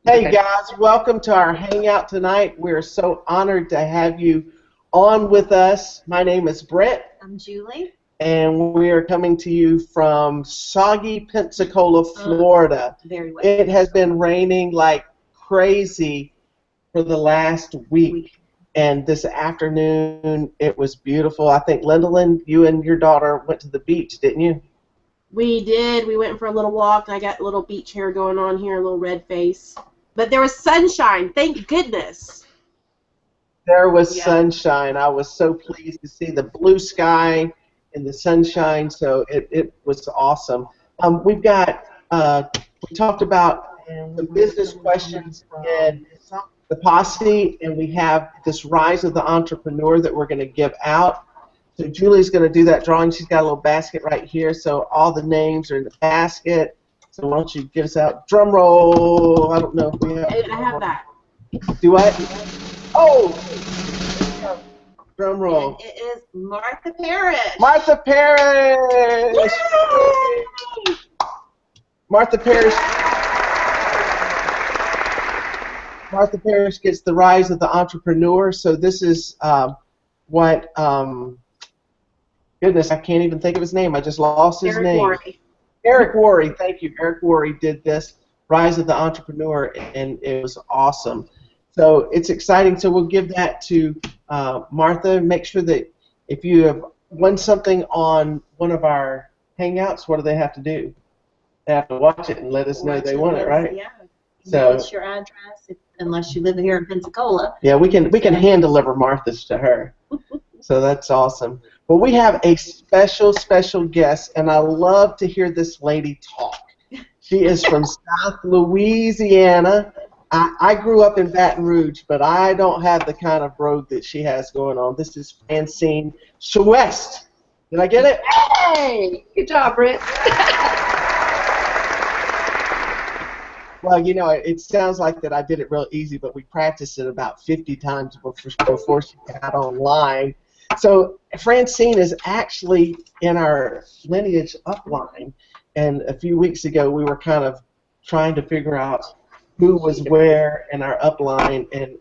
Hey guys, welcome to our hangout tonight. We're so honored to have you on with us. My name is Brett. I'm Julie. And we are coming to you from soggy Pensacola, Florida. Very well. It has been raining like crazy for the last week. And this afternoon it was beautiful. I think, Lindalyn, you and your daughter went to the beach, didn't you? We did. We went for a little walk. I got a little beach hair going on here, a little red face. But there was sunshine. Thank goodness. There was sunshine. I was so pleased to see the blue sky and the sunshine. So it was awesome. We've got, we talked about the business questions and the posse, and we have this rise of the entrepreneur that we're going to give out. So Julie's going to do that drawing. She's got a little basket right here, so all the names are in the basket. So why don't you give us out? Drum roll. I don't know if we have. I have that. Do what? Oh! Drum roll. And it is Martha Parrish. Martha Parrish! Yay! Martha Parrish. Martha Parrish gets the rise of the entrepreneur. So this is what. Goodness, I can't even think of his name. I just lost his name. Worry. Eric Worre, thank you. Eric Worre did this Rise of the Entrepreneur, and it was awesome. So it's exciting. So we'll give that to Martha. Make sure that if you have won something on one of our Hangouts, what do they have to do? They have to watch it and let us know they won it, right? Yeah. So what's your address? Unless you live here in Pensacola. Yeah, we can hand deliver Martha's to her. So that's awesome. Well, we have a special guest, and I love to hear this lady talk. She is from South Louisiana. I grew up in Baton Rouge, but I don't have the kind of road that she has going on. This is Francine West. Did I get it? Hey! Good job, Brett. Well, you know, it sounds like that I did it real easy, but we practiced it about 50 times before she got online. So Francine is actually in our lineage upline, and a few weeks ago we were kind of trying to figure out who was where in our upline, and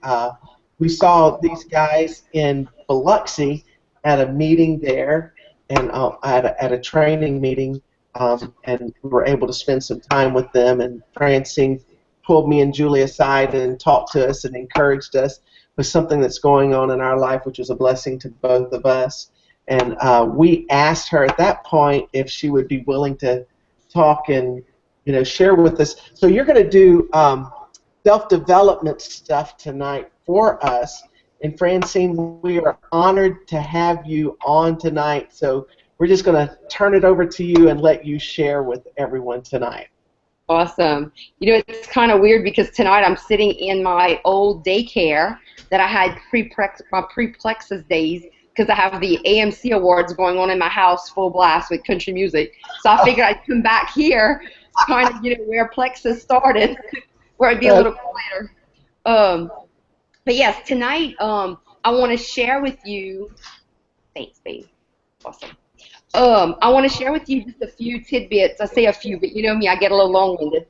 we saw these guys in Biloxi at a meeting there, and at a training meeting, and we were able to spend some time with them, and Francine pulled me and Julie aside and talked to us and encouraged us with something that's going on in our life, which was a blessing to both of us. And we asked her at that point if she would be willing to talk and, you know, share with us. So you're going to do self-development stuff tonight for us. And Francine, we are honored to have you on tonight. So we're just going to turn it over to you and let you share with everyone tonight. Awesome. You know, it's kind of weird because tonight I'm sitting in my old daycare that I had my pre-Plexus days, because I have the AMC Awards going on in my house full blast with country music. So I figured I'd come back here, kind of, you know, where Plexus started, where I'd be a little later. But yes, tonight I want to share with you. Thanks, babe. Awesome. I want to share with you just a few tidbits. I say a few, but you know me, I get a little long-winded.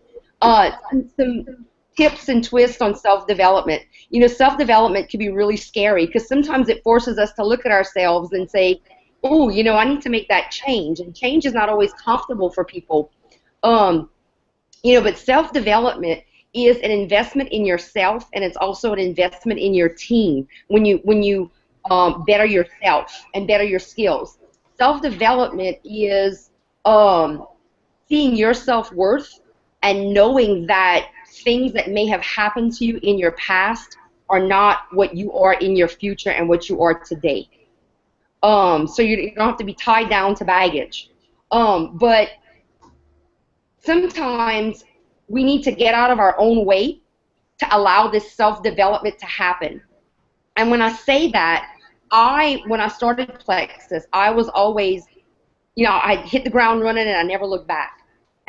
Some tips and twists on self-development. You know, self-development can be really scary because sometimes it forces us to look at ourselves and say, oh, you know, I need to make that change. And change is not always comfortable for people. You know, but self-development is an investment in yourself, and it's also an investment in your team when you better yourself and better your skills. Self-development is seeing your self-worth and knowing that things that may have happened to you in your past are not what you are in your future and what you are today. So you don't have to be tied down to baggage. But sometimes we need to get out of our own way to allow this self-development to happen. And when I say that, when I started Plexus, I was always, you know, I hit the ground running and I never looked back.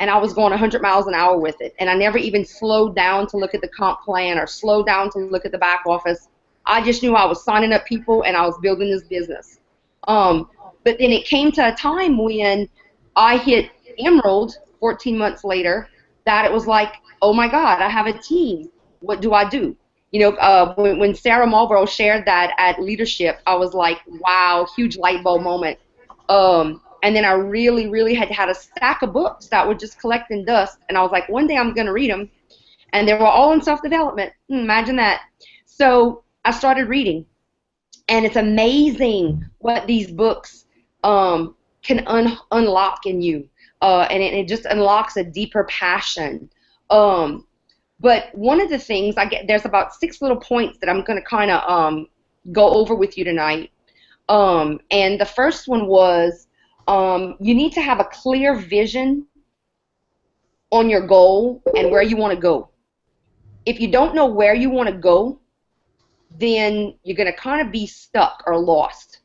And I was going 100 miles an hour with it. And I never even slowed down to look at the comp plan or slowed down to look at the back office. I just knew I was signing up people and I was building this business. But then it came to a time when I hit Emerald 14 months later that it was like, oh my God, I have a team. what do I do? You know, when Sarah Marlborough shared that at leadership, I was like, wow, huge light bulb moment. And then I really had a stack of books that were just collecting dust, and I was like, one day I'm going to read them, and they were all in self-development. Imagine that. So I started reading, and it's amazing what these books can unlock in you, and it just unlocks a deeper passion. But one of the things, there's about 6 little points that I'm going to kind of go over with you tonight. And the first one was you need to have a clear vision on your goal and where you want to go. If you don't know where you want to go, then you're going to kind of be stuck or lost.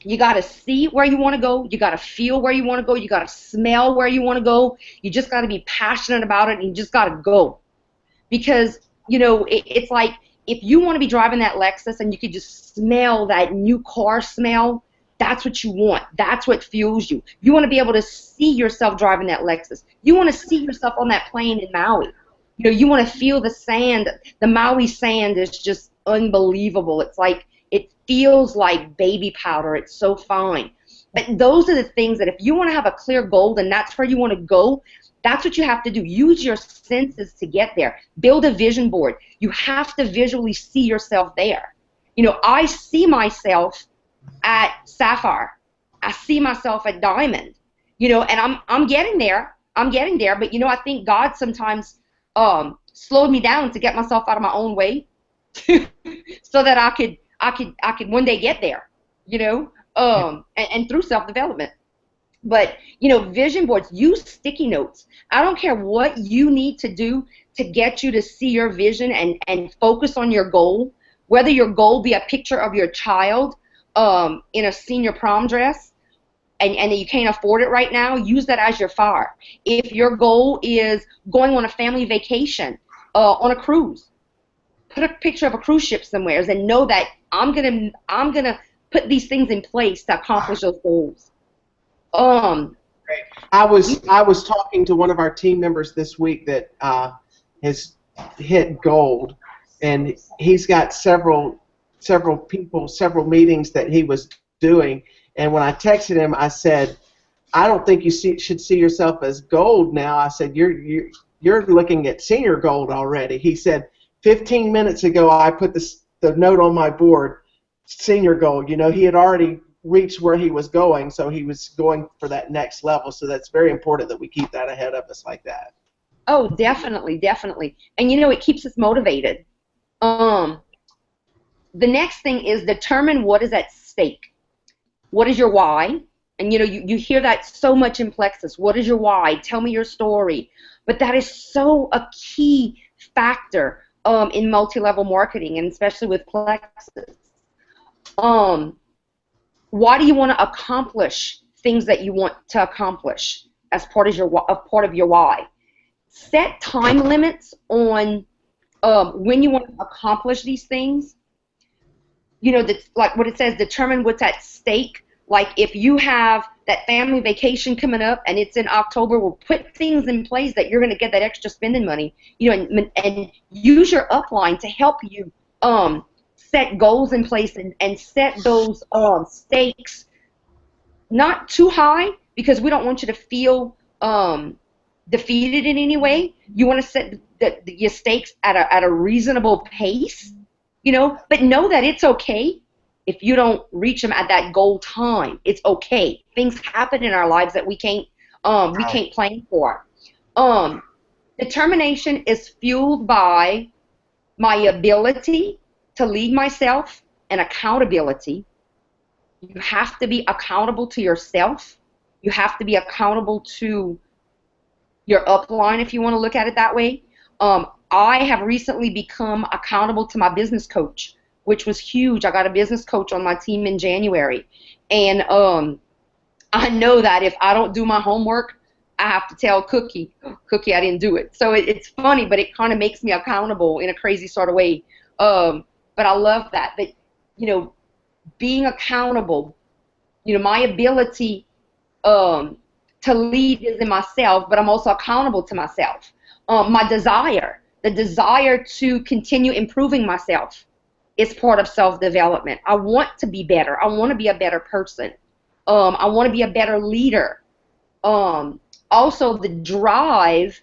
You got to see where you want to go. You got to feel where you want to go. You got to smell where you want to go. You just got to be passionate about it, and you just got to go. Because, you know, it's like if you want to be driving that Lexus and you could just smell that new car smell, that's what you want. That's what fuels you. You want to be able to see yourself driving that Lexus. You want to see yourself on that plane in Maui. You know, you want to feel the sand. The Maui sand is just unbelievable. It's like, it feels like baby powder. It's so fine. But those are the things that if you want to have a clear goal and that's where you want to go, that's what you have to do. Use your senses to get there. Build a vision board. You have to visually see yourself there. You know, I see myself at Sapphire. I see myself at Diamond. You know, and I'm getting there. I'm getting there. But, you know, I think God sometimes slowed me down to get myself out of my own way so that I could one day get there, you know, and through self-development. But, you know, vision boards, use sticky notes. I don't care what you need to do to get you to see your vision and focus on your goal, whether your goal be a picture of your child in a senior prom dress and you can't afford it right now, use that as your fire. If your goal is going on a family vacation on a cruise, put a picture of a cruise ship somewhere and know that I'm gonna put these things in place to accomplish those goals. I was talking to one of our team members this week that has hit gold, and he's got several meetings that he was doing. And when I texted him, I said, I don't think you should see yourself as gold now. I said, you're looking at senior gold already. He said, 15 minutes ago, I put the note on my board, senior gold. You know, he had already reached where he was going, so he was going for that next level. So that's very important that we keep that ahead of us like that. Oh, definitely, definitely. And, you know, it keeps us motivated. The next thing is determine what is at stake. What is your why? And, you know, you hear that so much in Plexus. What is your why? Tell me your story. But that is so a key factor in multi-level marketing, and especially with Plexus. Why do you want to accomplish things that you want to accomplish as part of your why? Set time limits on when you want to accomplish these things. You know, like what it says, determine what's at stake. Like if you have that family vacation coming up and it's in October, we'll put things in place that you're going to get that extra spending money. You know, and use your upline to help you set goals in place and set those stakes not too high, because we don't want you to feel defeated in any way. You want to set your stakes at a reasonable pace. You know, but know that it's okay if you don't reach them at that goal time. It's okay. Things happen in our lives that we can't plan for. Determination is fueled by my ability to lead myself and accountability. You have to be accountable to yourself. You have to be accountable to your upline, if you want to look at it that way. I have recently become accountable to my business coach, which was huge. I got a business coach on my team in January. And I know that if I don't do my homework, I have to tell Cookie, I didn't do it. So it's funny, but it kind of makes me accountable in a crazy sort of way. But I love that. But, you know, being accountable, you know, my ability to lead is in myself, but I'm also accountable to myself. My desire The desire to continue improving myself is part of self-development. I want to be better. I want to be a better person. I want to be a better leader. Also, the drive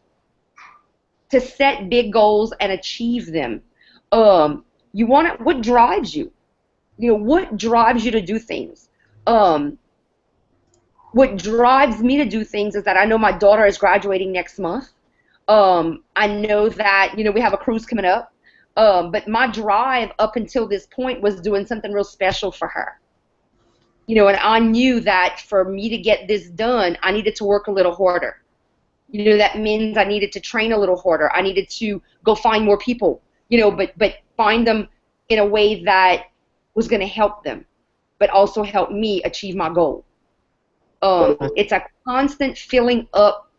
to set big goals and achieve them. What drives you? What drives you to do things? What drives me to do things is that I know my daughter is graduating next month. I know that, we have a cruise coming up. But my drive up until this point was doing something real special for her. And I knew that for me to get this done, I needed to work a little harder. That means I needed to train a little harder. I needed to go find more people, but find them in a way that was going to help them, but also help me achieve my goal. It's a constant filling up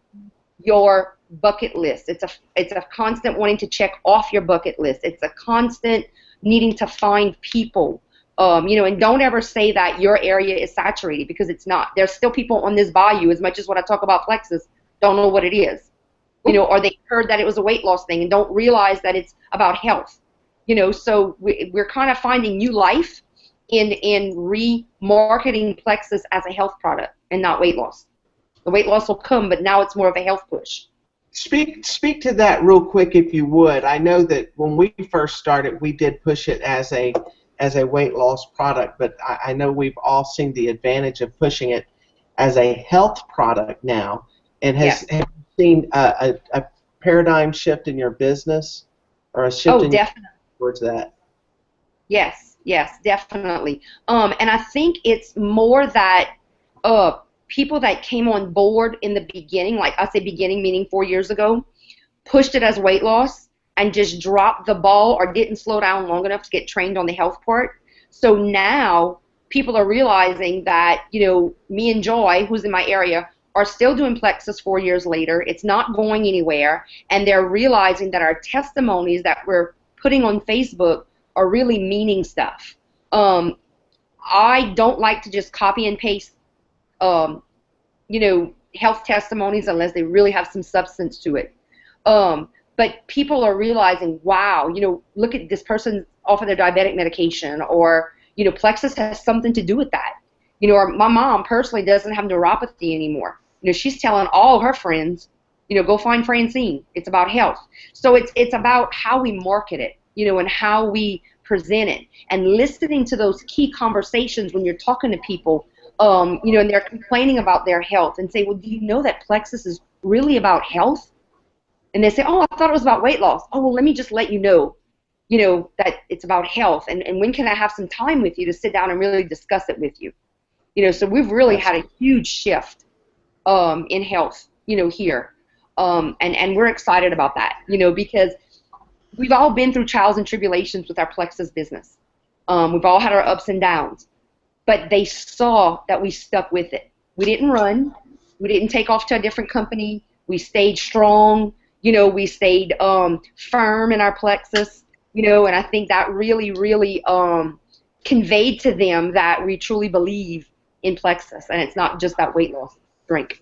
your bucket list. It's a constant wanting to check off your bucket list. It's a constant needing to find people. And don't ever say that your area is saturated, because it's not. There's still people on this bayou, as much as what I talk about Plexus, don't know what it is. Or they heard that it was a weight loss thing and don't realize that it's about health. So we're kind of finding new life in remarketing Plexus as a health product and not weight loss. The weight loss will come, but now it's more of a health push. Speak to that real quick, if you would. I know that when we first started, we did push it as a weight loss product, but I know we've all seen the advantage of pushing it as a health product now. And have you seen a paradigm shift in your business, or a shift in definitely. Towards that? Yes, definitely. And I think it's more that people that came on board in the beginning, like I say beginning meaning 4 years ago, pushed it as weight loss and just dropped the ball or didn't slow down long enough to get trained on the health part. So now people are realizing that, me and Joy, who's in my area, are still doing Plexus 4 years later. It's not going anywhere, and they're realizing that our testimonies that we're putting on Facebook are really meaning stuff. I don't like to just copy and paste health testimonies unless they really have some substance to it. But people are realizing, wow, look at this person off of their diabetic medication, or, Plexus has something to do with that. Or my mom personally doesn't have neuropathy anymore. She's telling all her friends, go find Francine. It's about health. So it's about how we market it, and how we present it, and listening to those key conversations when you're talking to people, and they're complaining about their health, and say, well, do you know that Plexus is really about health? And they say, oh, I thought it was about weight loss. Oh, well, let me just let you know, that it's about health, and when can I have some time with you to sit down and really discuss it with you? So we've really had a huge shift in health, here, and we're excited about that, because we've all been through trials and tribulations with our Plexus business. We've all had our ups and downs, but they saw that we stuck with it. We didn't run. We didn't take off to a different company. We stayed strong. We stayed firm in our Plexus, and I think that really, really conveyed to them that we truly believe in Plexus, and it's not just that weight loss drink,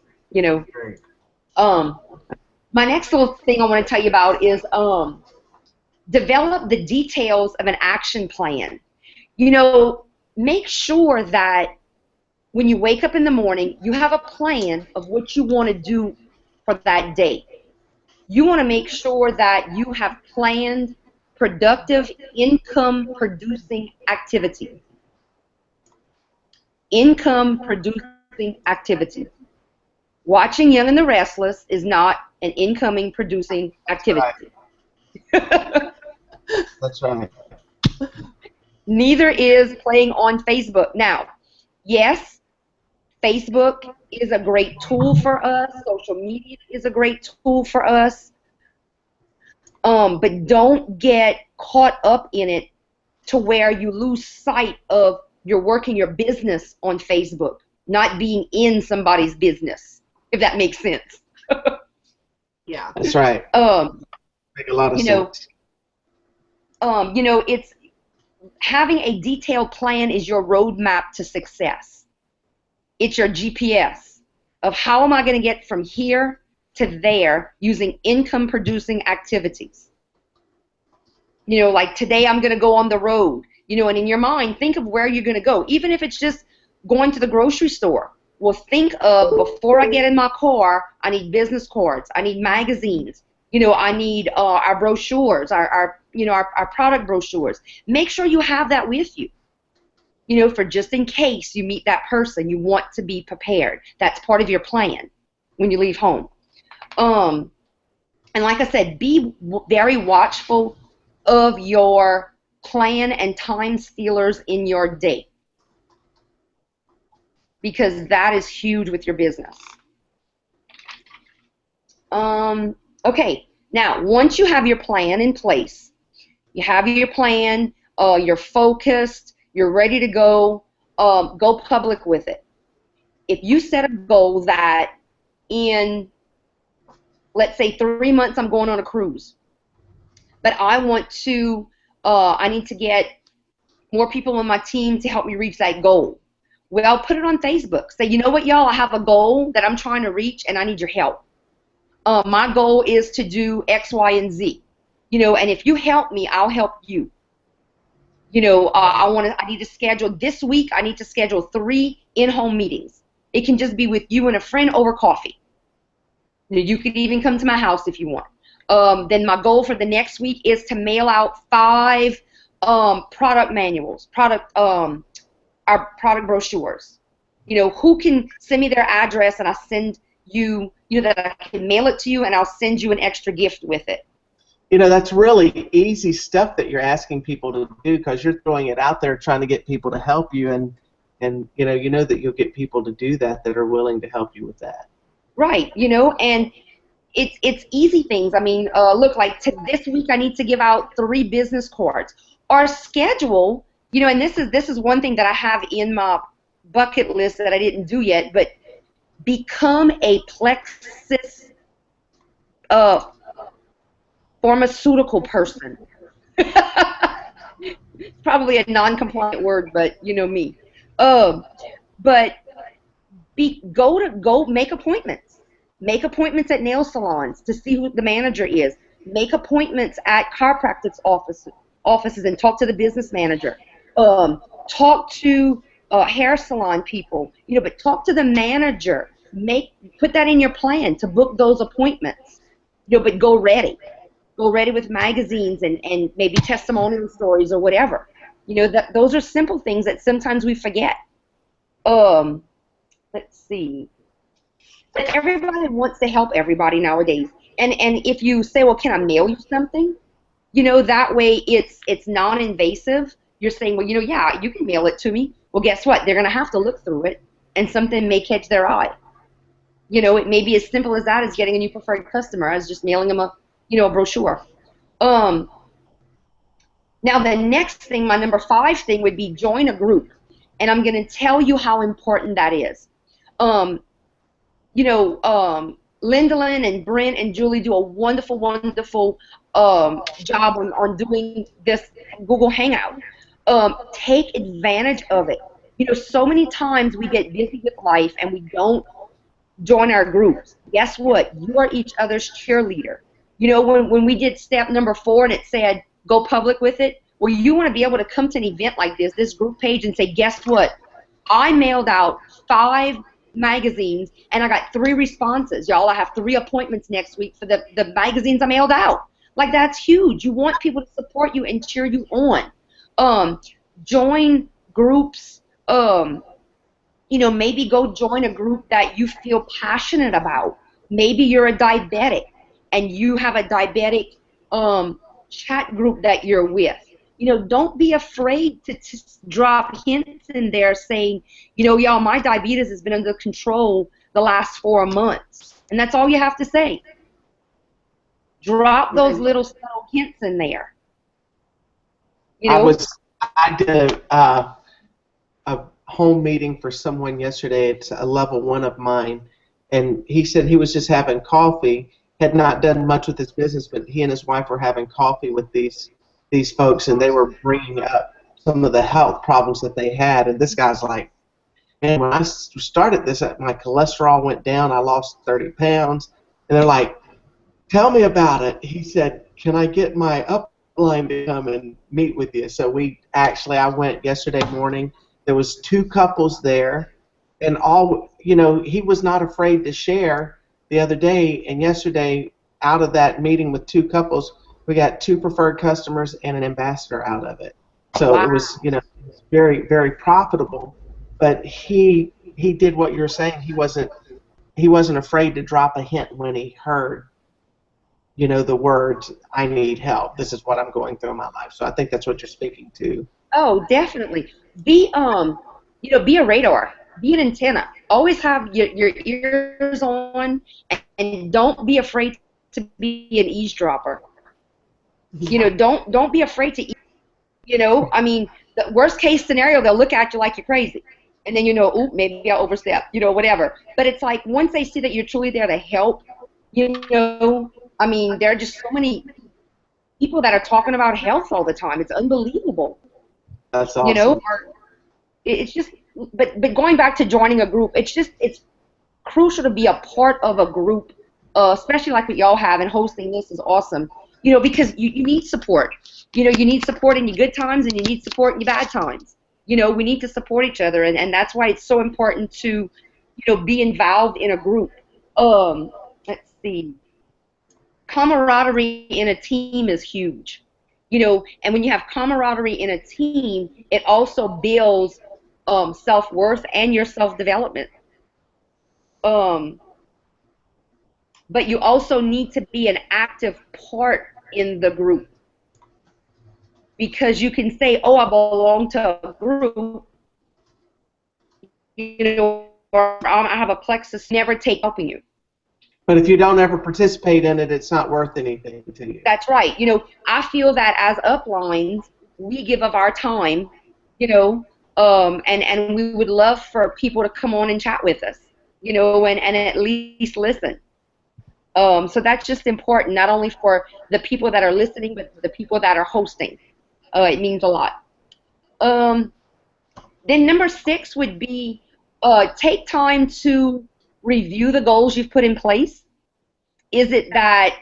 My next little thing I want to tell you about is develop the details of an action plan. Make sure that when you wake up in the morning, you have a plan of what you want to do for that day. You want to make sure that you have planned productive income-producing activity. Income-producing activity. Watching Young and the Restless is not an income-producing activity. That's right. Neither is playing on Facebook. Now, yes, Facebook is a great tool for us. Social media is a great tool for us. But don't get caught up in it to where you lose sight of you're working your business on Facebook, not being in somebody's business, if that makes sense. Yeah. That's right. Make a lot of sense. It's having a detailed plan is your roadmap to success. It's your GPS of how am I going to get from here to there using income-producing activities. You know, like today I'm going to go on the road. You know, and in your mind, think of where you're going to go, even if it's just going to the grocery store. Well, think of, before I get in my car, I need business cards, I need magazines, you know, I need our brochures, our product brochures. Make sure you have that with you, you know, for just in case you meet that person. You want to be prepared. That's part of your plan when you leave home. And like I said, be very watchful of your plan and time stealers in your day, because that is huge with your business. Okay, now once you have your plan in place, you have your plan, you're focused, you're ready to go, go public with it. If you set a goal that in, let's say, 3 months I'm going on a cruise, but I want to, I need to get more people on my team to help me reach that goal. Well, put it on Facebook. Say, you know what, y'all, I have a goal that I'm trying to reach, and I need your help. My goal is to do X, Y, and Z. You know, and if you help me, I'll help you. You know, I need to schedule this week. I need to schedule 3 in-home meetings. It can just be with you and a friend over coffee. You could even come to my house if you want. Then my goal for the next week is to mail out 5 product manuals, our product brochures. You know, who can send me their address, and I'll send you, you know, that I can mail it to you, and I'll send you an extra gift with it. You know, that's really easy stuff that you're asking people to do, because you're throwing it out there trying to get people to help you, and you know that you'll get people to do that are willing to help you with that. Right. You know, and it's easy things. I mean, look, like this week I need to give out 3 business cards. Or schedule, you know, and this is one thing that I have in my bucket list that I didn't do yet, but become a plexus pharmaceutical person. It's probably a non-compliant word, but you know me. But go make appointments. Make appointments at nail salons to see who the manager is. Make appointments at chiropractic offices and talk to the business manager. Talk to hair salon people, you know, but talk to the manager. Put that in your plan to book those appointments. You know, but go ready. Go ready with magazines and maybe testimonial stories or whatever. You know, those are simple things that sometimes we forget. Let's see. But everybody wants to help everybody nowadays. And if you say, well, can I mail you something? You know, that way it's non-invasive. You're saying, well, you know, yeah, you can mail it to me. Well, guess what? They're going to have to look through it, and something may catch their eye. You know, it may be as simple as that, as getting a new preferred customer, as just mailing them a brochure. Now, the next thing, my number 5 thing, would be join a group. And I'm going to tell you how important that is. You know, Lyndalyn and Brent and Julie do a wonderful, wonderful job on doing this Google Hangout. Take advantage of it. You know, so many times we get busy with life and we don't join our groups. Guess what? You are each other's cheerleader. You know, when we did step number 4 and it said go public with it, well, you want to be able to come to an event like this group page, and say, guess what? I mailed out 5 magazines and I got 3 responses. Y'all, I have 3 appointments next week for the magazines I mailed out. Like, that's huge. You want people to support you and cheer you on. Join groups. You know, maybe go join a group that you feel passionate about. Maybe you're a diabetic and you have a diabetic chat group that you're with. You know, don't be afraid to drop hints in there saying, you know, y'all, my diabetes has been under control the last 4 months. And that's all you have to say. Drop those little subtle hints in there. You know? I did a home meeting for someone yesterday. It's a level 1 of mine. And he said he was just having coffee, had not done much with his business, but he and his wife were having coffee with these folks, and they were bringing up some of the health problems that they had. And this guy's like, man, when I started this, my cholesterol went down, I lost 30 pounds. And they're like, tell me about it. He said, can I get my willing to come and meet with you. So I went yesterday morning. There was 2 couples there, and he was not afraid to share the other day. And yesterday, out of that meeting with 2 couples, we got 2 preferred customers and an ambassador out of it. So Wow. it was, very, very profitable. But he did what you're saying. He wasn't afraid to drop a hint when he heard, the words, "I need help. This is what I'm going through in my life." So I think that's what you're speaking to. Oh, definitely. Be be a radar. Be an antenna. Always have your ears on, and don't be afraid to be an eavesdropper. Don't be afraid to. I mean, the worst case scenario, they'll look at you like you're crazy, and then oop, maybe I overstepped. Whatever. But it's like once they see that you're truly there to help, I mean, there are just so many people that are talking about health all the time. It's unbelievable. That's awesome. It's just, but going back to joining a group, it's crucial to be a part of a group, especially like what y'all have, and hosting this is awesome. Because you need support. You need support in your good times, and you need support in your bad times. We need to support each other, and that's why it's so important to, be involved in a group. Let's see. Camaraderie in a team is huge. And when you have camaraderie in a team, it also builds self-worth and your self-development. But you also need to be an active part in the group, because you can say, "Oh, I belong to a group," or "I have a plexus," never take helping you. But if you don't ever participate in it, it's not worth anything to you. That's right. I feel that as uplines, we give of our time, and we would love for people to come on and chat with us, and at least listen. So that's just important, not only for the people that are listening, but the people that are hosting. It means a lot. Then number 6 would be take time to review the goals you've put in place. Is it that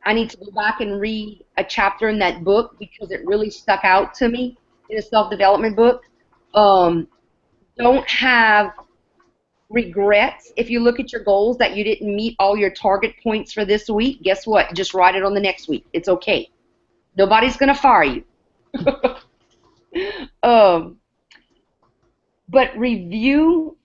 I need to go back and read a chapter in that book because it really stuck out to me in a self-development book? Don't have regrets if you look at your goals that you didn't meet all your target points for this week. Guess what? Just write it on the next week. It's okay. Nobody's going to fire you. But review.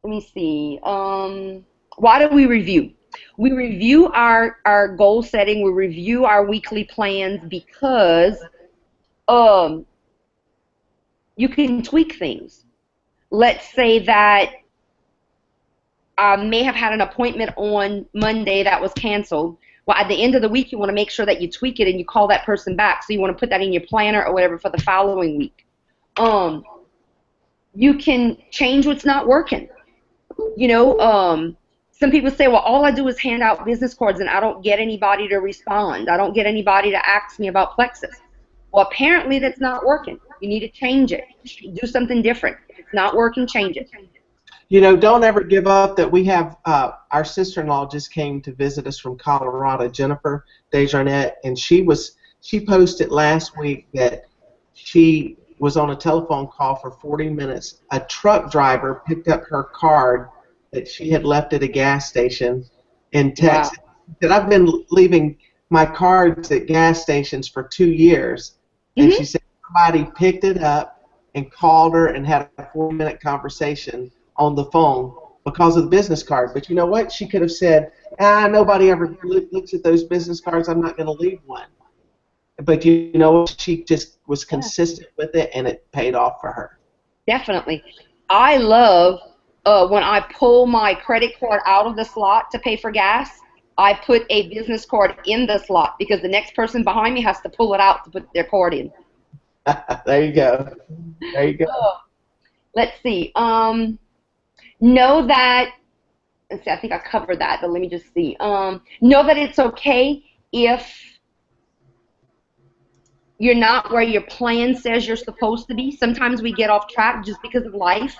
Let me see. Why do we review? We review our goal setting. We review our weekly plans because you can tweak things. Let's say that I may have had an appointment on Monday that was canceled. Well, at the end of the week, you want to make sure that you tweak it and you call that person back. So you want to put that in your planner or whatever for the following week. You can change what's not working. Some people say, well, all I do is hand out business cards and I don't get anybody to respond. I don't get anybody to ask me about Plexus. Well, apparently that's not working. You need to change it. Do something different. If it's not working, change it. Don't ever give up. That we have our sister-in-law just came to visit us from Colorado, Jennifer Desjardins, and she posted last week that she was on a telephone call for 40 minutes. A truck driver picked up her card that she had left at a gas station in Texas. Wow. That I've been leaving my cards at gas stations for 2 years, and she said somebody picked it up and called her and had a 4-minute conversation on the phone because of the business card. But you know what? She could have said, nobody ever looks at those business cards. I'm not going to leave one. But you know what? She just was consistent with it, and it paid off for her. Definitely. I love when I pull my credit card out of the slot to pay for gas, I put a business card in the slot because the next person behind me has to pull it out to put their card in. There you go. There you go. Let's see. Know that, let's see, I think I covered that, but let me just see. Know that it's okay if you're not where your plan says you're supposed to be. Sometimes we get off track just because of life.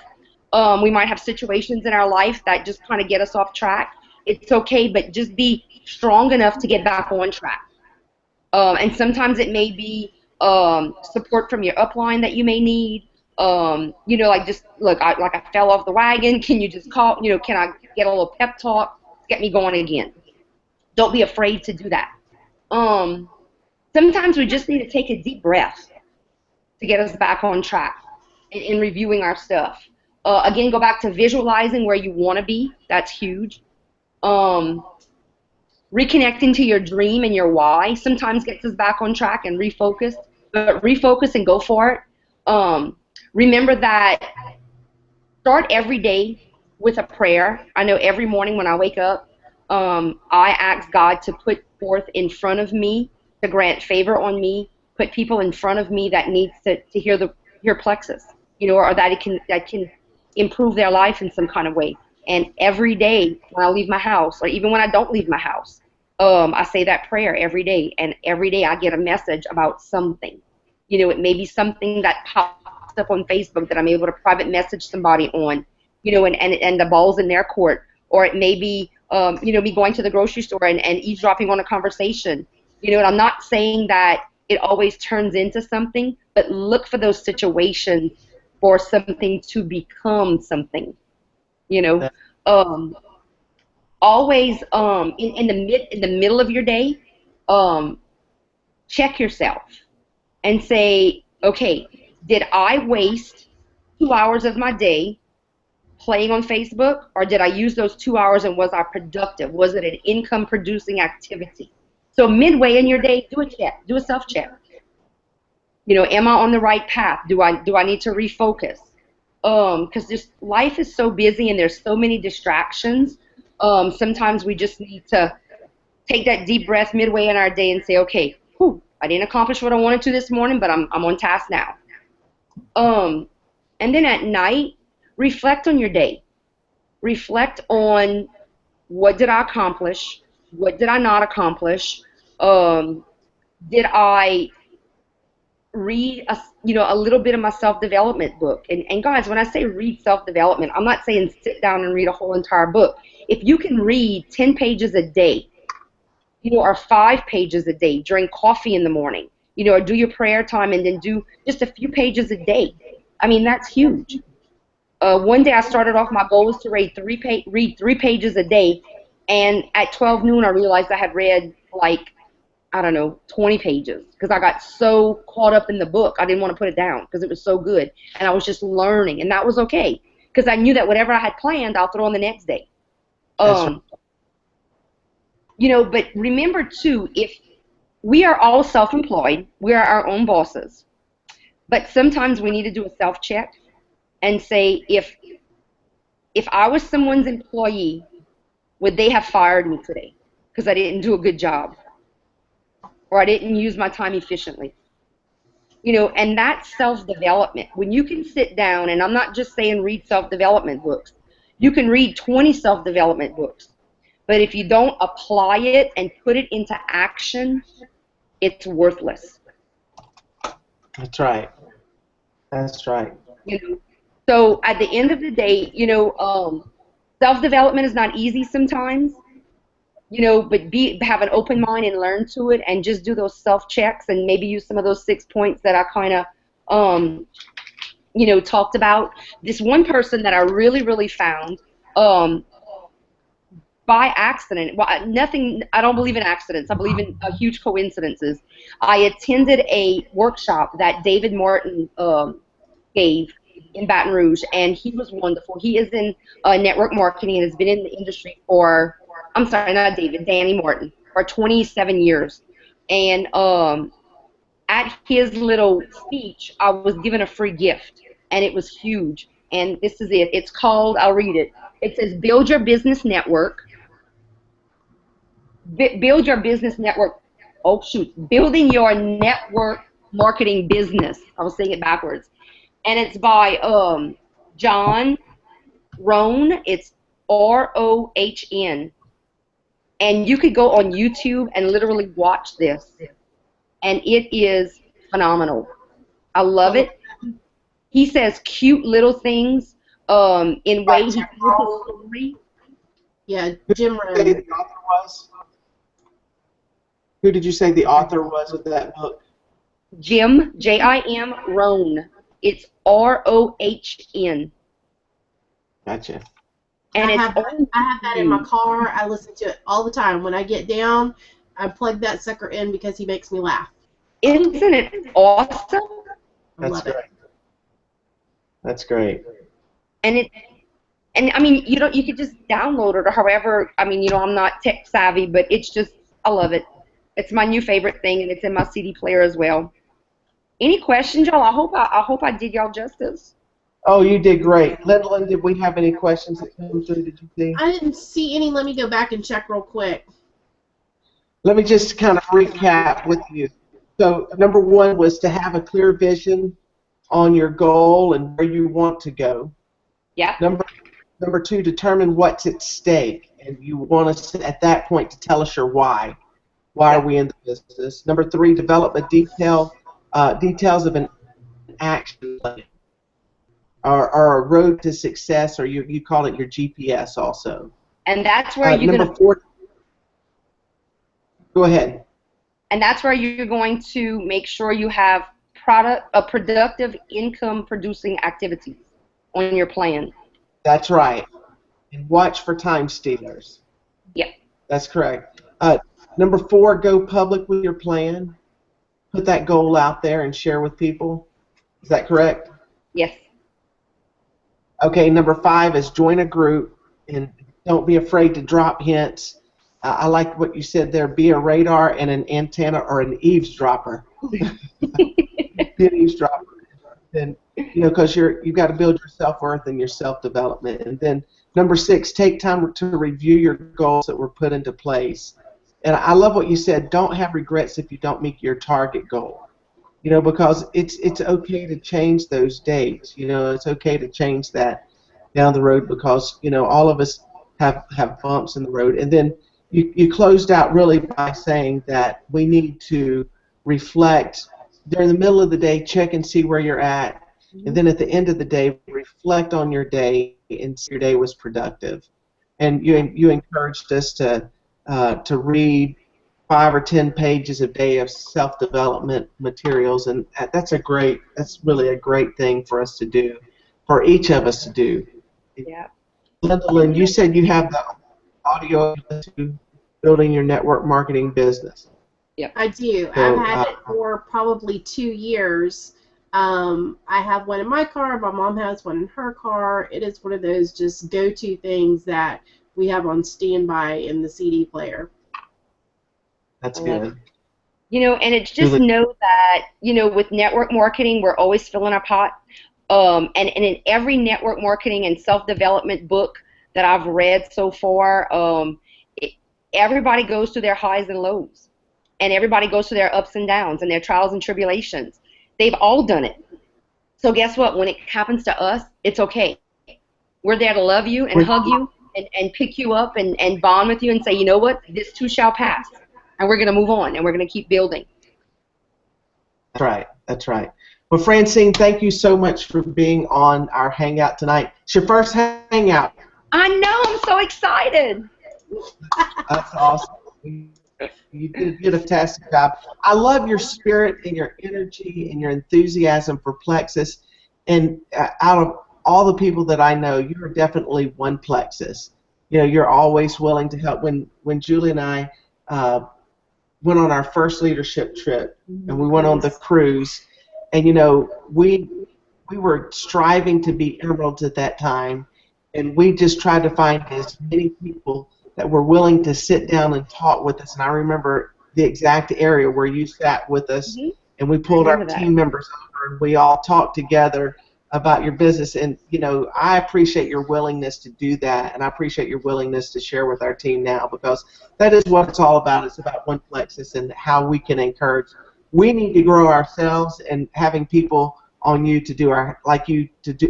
We might have situations in our life that just kind of get us off track. It's okay, but just be strong enough to get back on track. And sometimes it may be support from your upline that you may need. You know, like just look, I fell off the wagon. Can you just call? You know, can I get a little pep talk to get me going again? Don't be afraid to do that. Sometimes we just need to take a deep breath to get us back on track in reviewing our stuff. Again, go back to visualizing where you want to be. That's huge. Reconnecting to your dream and your why sometimes gets us back on track and refocused. But refocus and go for it. Remember that start every day with a prayer. I know every morning when I wake up, I ask God to put forth in front of me, to grant favor on me, put people in front of me that needs to hear plexus, you know, or that can improve their life in some kind of way. And every day when I leave my house, or even when I don't leave my house, I say that prayer every day, and every day I get a message about something. You know, it may be something that pops up on Facebook that I'm able to private message somebody on, you know, and the ball's in their court. Or it may be, you know, me going to the grocery store and eavesdropping on a conversation. You know, and I'm not saying that it always turns into something, but look for those situations for something to become something. You know, always in the middle of your day, check yourself and say, okay, did I waste 2 hours of my day playing on Facebook, or did I use those 2 hours and was I productive? Was it an income producing activity? So midway in your day, do a check, do a self check. You know, am I on the right path? Do I need to refocus? Because just life is so busy and there's so many distractions. Sometimes we just need to take that deep breath midway in our day and say, okay, whew, I didn't accomplish what I wanted to this morning, but I'm on task now. And then at night, reflect on your day. Reflect on what did I accomplish, what did I not accomplish. Did I read a little bit of my self-development book? And guys, when I say read self-development, I'm not saying sit down and read a whole entire book. If you can read 10 pages a day, you know, or 5 pages a day, drink coffee in the morning, you know, or do your prayer time and then do just a few pages a day. I mean, that's huge. One day I started off, my goal was to read 3 pages a day, and at 12 noon I realized I had read like, I don't know, 20 pages, because I got so caught up in the book I didn't want to put it down because it was so good, and I was just learning, and that was okay because I knew that whatever I had planned I'll throw on the next day. You know, but remember too, if we are all self-employed, we are our own bosses, but sometimes we need to do a self-check and say, if I was someone's employee, would they have fired me today because I didn't do a good job, or I didn't use my time efficiently? You know, and that's self-development. When you can sit down, and I'm not just saying read self-development books. You can read 20 self-development books, but if you don't apply it and put it into action, it's worthless. That's right. That's right. You know, so at the end of the day, you know, self-development is not easy sometimes. You know, but have an open mind and learn to it, and just do those self-checks and maybe use some of those 6 points that I kind of, you know, talked about. This one person that I really found by accident, well, I don't believe in accidents. I believe in huge coincidences. I attended a workshop that David Martin gave in Baton Rouge, and he was wonderful. He is in network marketing and has been in the industry for, I'm sorry, not David, Danny Martin, for 27 years. And at his little speech, I was given a free gift, and it was huge. And this is it. It's called, I'll read it. It says, Build Your Business Network. Build Your Business Network. Oh, shoot. Building Your Network Marketing Business. I was saying it backwards. And it's by John Rohn. It's Rohn. And you could go on YouTube and literally watch this. And it is phenomenal. I love it. He says cute little things in ways he tells his story. Yeah, Jim Who Rohn. the author was? Who did you say the author was of that book? Jim, Jim Rohn. It's Rohn. Gotcha. And I it's have that in my car. I listen to it all the time. When I get down, I plug that sucker in because he makes me laugh. Isn't it awesome? I That's love great. it. That's great. And I mean, you could just download it or however. I mean, I'm not tech savvy, but it's just, I love it. It's my new favorite thing, and it's in my CD player as well. Any questions, y'all? I hope I did y'all justice. Oh, you did great. Lindlin, did we have any questions that came through? Did you see? I didn't see any. Let me go back and check real quick. Let me just kind of recap with you. So number one was to have a clear vision on your goal and where you want to go. Yeah. Number two, determine what's at stake, and you want us at that point to tell us your why. Why are we in the business? Number three, develop a details of an action plan, or a road to success, or you call it your GPS also. And that's where you're number four. Go ahead. And that's where you're going to make sure you have productive income-producing activities on your plan. That's right. And watch for time stealers. Yep. That's correct. Number four, go public with your plan. Put that goal out there and share with people. Is that correct? Yes. Okay, number five is join a group and don't be afraid to drop hints. I like what you said there. Be a radar and an antenna or an eavesdropper. Be an eavesdropper. And, because you've got to build your self-worth and your self-development. And then number six, take time to review your goals that were put into place. And I love what you said. Don't have regrets if you don't meet your target goal. Because it's okay to change those dates. It's okay to change that down the road because, all of us have bumps in the road. And then you closed out really by saying that we need to reflect during the middle of the day, check and see where you're at. And then at the end of the day, reflect on your day and see if your day was productive. And you encouraged us to read 5 or 10 pages a day of self-development materials, and that's really a great thing for us to do, for each of us to do. Yeah. Lindlin, you said you have the audio to building your network marketing business. Yep. I do. So, I've had it for probably 2 years. I have one in my car. My mom has one in her car. It is one of those just go-to things that we have on standby in the CD player. That's good. And it's just know that, with network marketing, we're always filling our pot. And in every network marketing and self-development book that I've read so far, everybody goes through their highs and lows. And everybody goes through their ups and downs and their trials and tribulations. They've all done it. So guess what? When it happens to us, it's okay. We're there to love you and hug you and pick you up and bond with you and say, you know what? This too shall pass. And we're going to move on, and we're going to keep building. That's right. That's right. Well, Francine, thank you so much for being on our Hangout tonight. It's your first Hangout. I know. I'm so excited. That's awesome. You did a fantastic job. I love your spirit and your energy and your enthusiasm for Plexus. And out of all the people that I know, you are definitely one Plexus. You're always willing to help. When Julie and I went on our first leadership trip, and we went on the cruise, and we were striving to be emeralds at that time, and we just tried to find as many people that were willing to sit down and talk with us. And I remember the exact area where you sat with us, and we pulled our team members over, and we all talked together about your business. And I appreciate your willingness to do that, and I appreciate your willingness to share with our team now, because that is what it's all about. It's about One Plexus and how we can encourage. We need to grow ourselves, and having people on you to do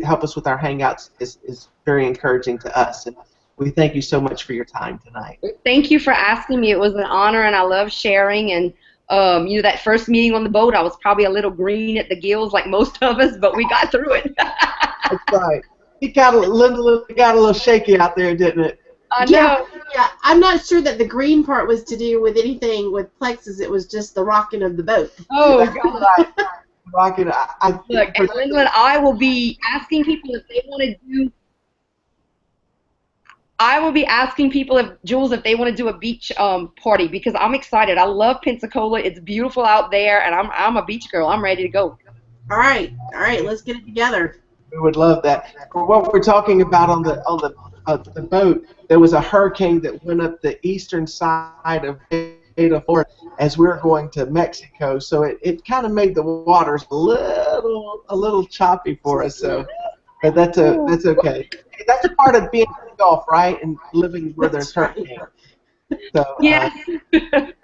help us with our hangouts is very encouraging to us. And we thank you so much for your time tonight. Thank you for asking me. It was an honor, and I love sharing. And that first meeting on the boat, I was probably a little green at the gills, like most of us, but we got through it. That's right. Linda got a little shaky out there, didn't it? I Yeah, know. yeah. I'm not sure that the green part was to do with anything with plexus. It was just the rocking of the boat. Oh God. Right. Rocket. Look, For and Linda and I will be asking people if they want to do. I will be asking people if Jules if they want to do a beach party because I'm excited. I love Pensacola. It's beautiful out there, and I'm a beach girl. I'm ready to go. All right, let's get it together. We would love that. For what we're talking about on the boat, there was a hurricane that went up the eastern side of Florida as we were going to Mexico. So it kind of made the waters a little choppy for us. So, but that's okay. That's a part of being in the Gulf, right? And living where there's That's right. hurricanes. So, Yes,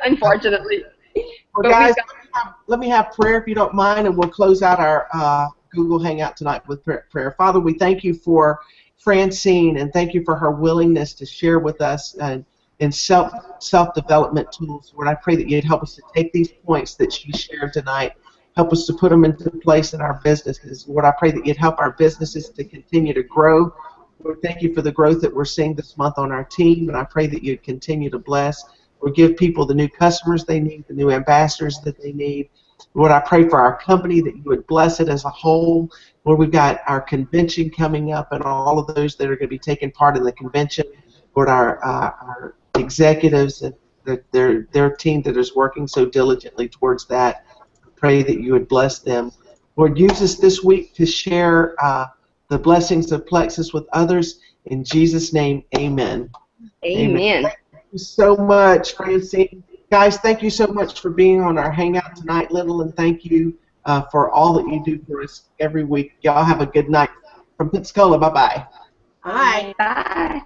unfortunately. well, But we guys, got let me have prayer if you don't mind, and we'll close out our Google Hangout tonight with prayer. Father, we thank you for Francine, and thank you for her willingness to share with us in self-development tools. Lord, I pray that you'd help us to take these points that she shared tonight, help us to put them into place in our businesses. Lord, I pray that you'd help our businesses to continue to grow. Lord, thank you for the growth that we're seeing this month on our team, and I pray that you'd continue to bless or give people the new customers they need, the new ambassadors that they need. Lord, I pray for our company that you would bless it as a whole. Lord, we've got our convention coming up and all of those that are going to be taking part in the convention. Lord, our executives and their team that is working so diligently towards that, I pray that you would bless them. Lord, use us this week to share the blessings of Plexus with others. In Jesus' name, amen. Amen. Thank you so much, Francine. Guys, thank you so much for being on our Hangout tonight, Little, and thank you for all that you do for us every week. Y'all have a good night. From Pensacola, bye-bye. Bye. Bye.